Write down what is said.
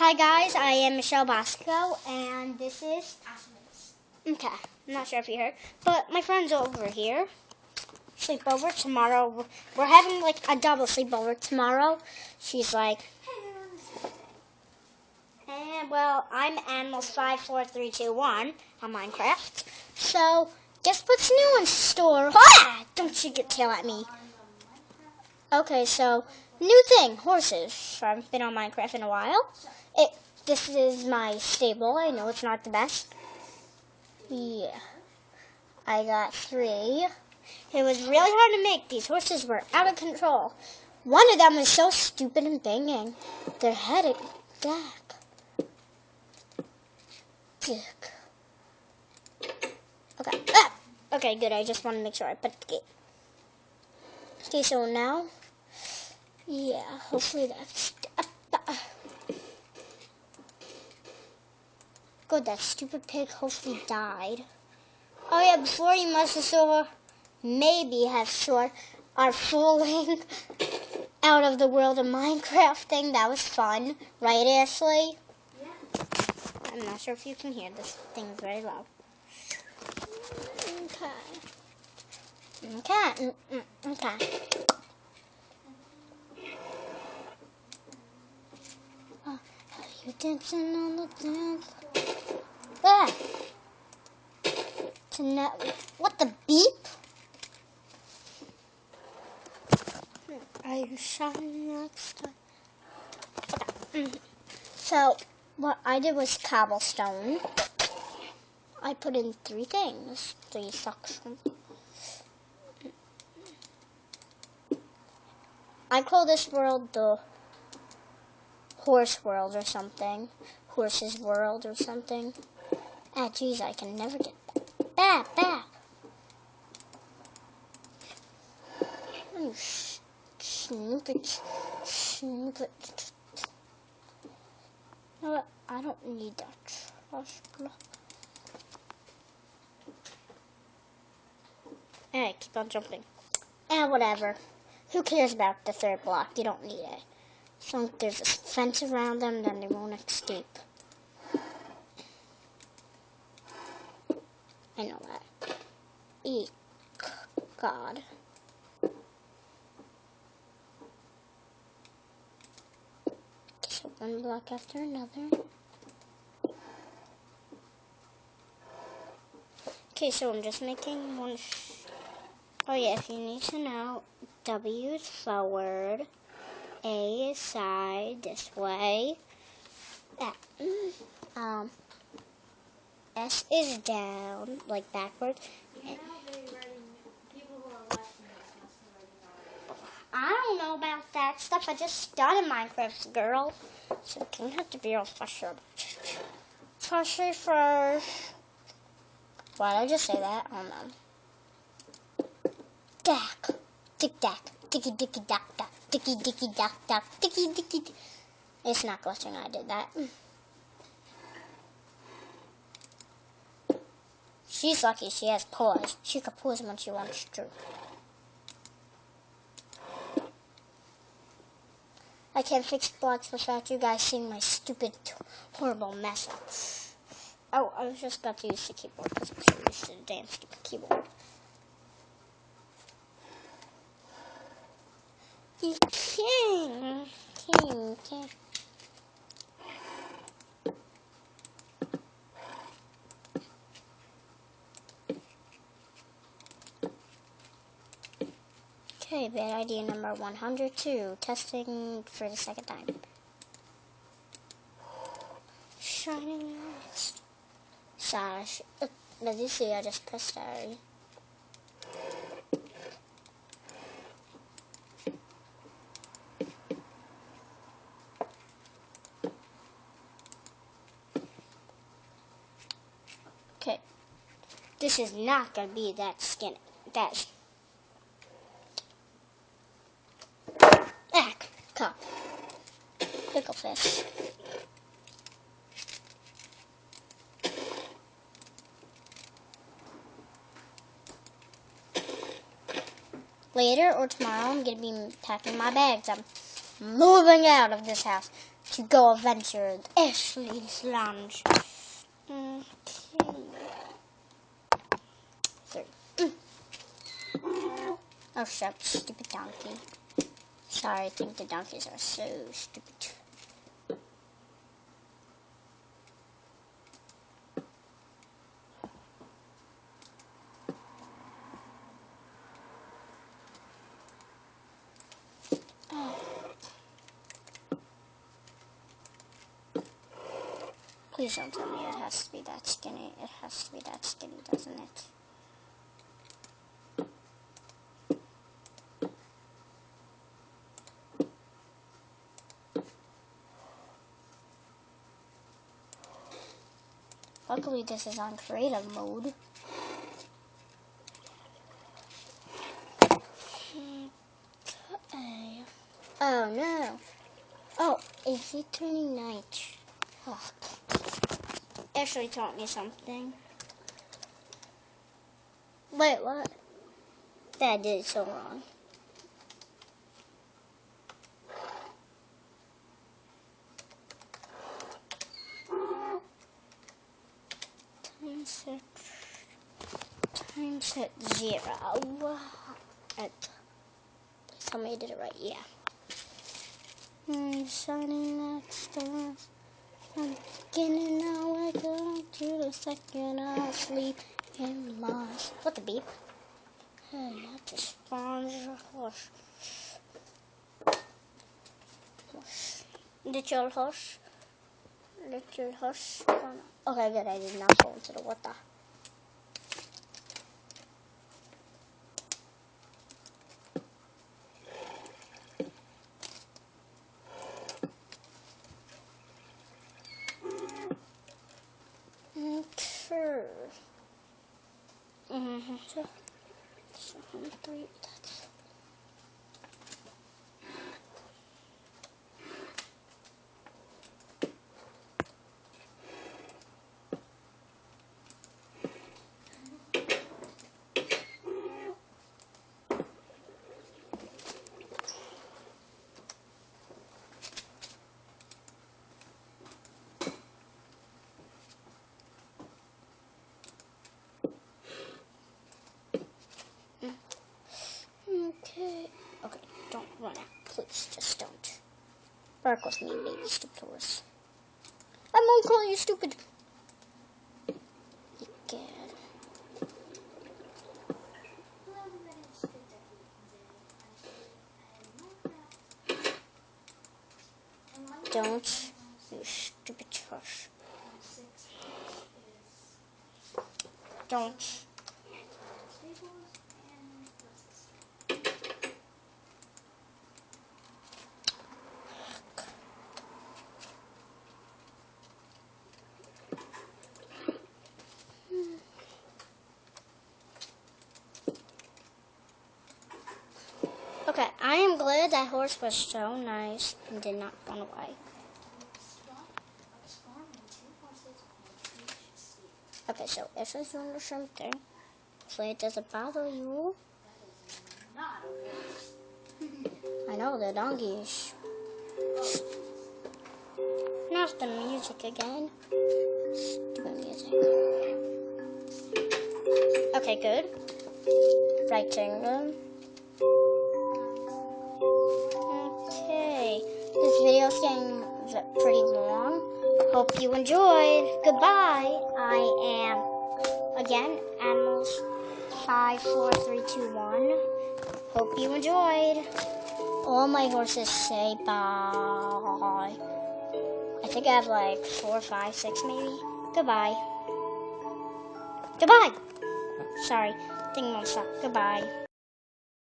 Hi guys, I am Michelle Bosco, and this is okay. I'm not sure if you heard, but my friend's over here. Sleepover tomorrow. We're having like a double sleepover tomorrow. She's like, and well, I'm Animals54321 on Minecraft. So guess what's new in store? Ah! Don't you get tail at me. Okay, so new thing, horses. I haven't been on Minecraft in a while. This is my stable. I know it's not the best. Yeah. I got 3. It was really hard to make. These horses were out of control. One of them was so stupid and banging. Their head back. Dick. Okay. Ah! Okay, good. I just want to make sure I put the gate. Okay, so now, yeah, hopefully that's... Good, that stupid pig hopefully died. Oh yeah, before you must have saw, maybe have saw our falling out of the world of Minecraft thing. That was fun. Right, Ashley? Yeah. I'm not sure if you can hear this thing's very loud. Okay. Okay. Oh, you dancing on the dance? Ah! What the beep? Are you shining next time? Okay. So, what I did was cobblestone. I put in 3 things. 3 suction. I call this world the horse world or something. Horse's world or something. Ah, geez, I can never get back. Back. Oh, snoop it. You know what? I don't need that trash block. Alright, keep on jumping. And whatever. Who cares about the 3rd block? You don't need it. As long as there's a fence around them, then they won't escape. I know that. Eek. God. So 1 block after another. Okay, so I'm just making one. Oh yeah, if you need to know, W is forward, A is side, this way. S is down, like backwards. I don't know about that stuff. I just started Minecraft, girl. So it don't have to be all frustrated. Especially first. Why did I just say that? I don't know. Dack. Tick dack. Ticky dicky dack dack. Ticky dicky dack dack. Ticky dicky. It's not glitching. I did that. She's lucky she has paws. She can pause when she wants to. I can't fix blocks without you guys seeing my stupid, horrible mess up. Oh, I was just about to use the keyboard because I'm so used to the damn stupid keyboard. King. Okay, bad idea number 102. Testing for the 2nd time. Shining lights. Sash. As you see, I just pressed A. Okay. This is not going to be that skinny. That's... Cup. Pickle fish. Later or tomorrow, I'm going to be packing my bags. I'm moving out of this house to to go adventure at Ashley's Lounge. Okay. 3. Oh, shut up, stupid donkey. Sorry, I think the donkeys are so stupid. Please don't tell me it has to be that skinny. It has to be that skinny, doesn't it? Luckily, this is on creative mode. Oh no. Oh, is he turning night? Oh. Ashley taught me something. Wait, what? That I did it so wrong. Times it 0. Tell me I did it right. Yeah. Shining like stars. I'm beginning now. I go to the second. I'll sleep in Mars. What the beep? Hey, not the sponge horse. Little horse. Little horse. Okay, good. I did not fall into the water. Okay. So 3. That's. Okay, don't run out. Please, just don't. Bark with me, baby stupid horse. I won't call you stupid. Again. Don't, you stupid horse. Don't. Okay, I am glad that horse was so nice and did not run away. Okay, so if it's doing the same thing, hopefully it doesn't bother you. I know, the donkeys. Now it's the music again. Stupid music. Okay, good. Rectangle. Okay, this video is getting pretty long. Hope you enjoyed. Goodbye. I am, again, Animals 5, 4, 3, 2, 1. Hope you enjoyed. All my horses say bye. I think I have like 4, 5, 6 maybe. Goodbye. Goodbye. Sorry, thing won't stop. Goodbye.